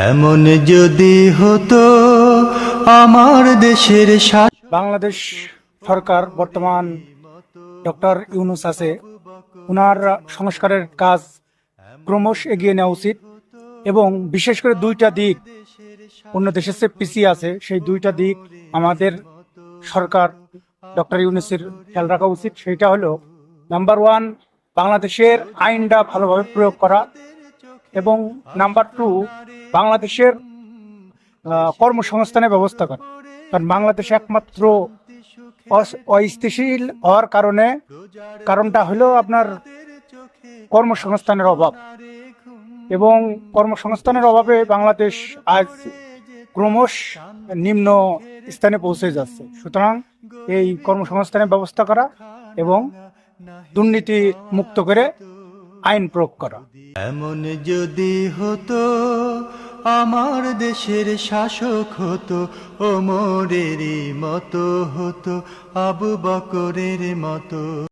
এমন যদি হতো আমার দেশের বাংলাদেশ সরকার বর্তমান ডক্টর ইউনূস আছে, উনার সংস্কারের কাজ ক্রমশ এগিয়ে নেওয়া উচিত এবং বিশেষ করে দুইটা দিক অন্য দেশের চেয়ে পিছিয়ে আছে, সেই দুইটা দিক আমাদের সরকার ডক্টর ইউনূসের খেয়াল রাখা উচিত। সেইটা হলো নাম্বার ওয়ান, বাংলাদেশের আইনটা ভালোভাবে প্রয়োগ করা, এবং নাম্বার টু, বাংলাদেশের কর্মসংস্থানের ব্যবস্থা করা। কারণ বাংলাদেশ একমাত্র অস্থিতিশীল হওয়ার কারণটা হলো আপনার কর্মসংস্থানের অভাব, এবং কর্মসংস্থানের অভাবে বাংলাদেশ আজ ক্রমশ নিম্ন স্থানে পৌঁছে যাচ্ছে। সুতরাং এই কর্মসংস্থানের ব্যবস্থা করা এবং দুর্নীতি মুক্ত করে আইন প্রয়োগ করা। এমন যদি হতো আমার দেশের শাসক হতো ওমরেরই মতো হতো, আবু বকরের মতো।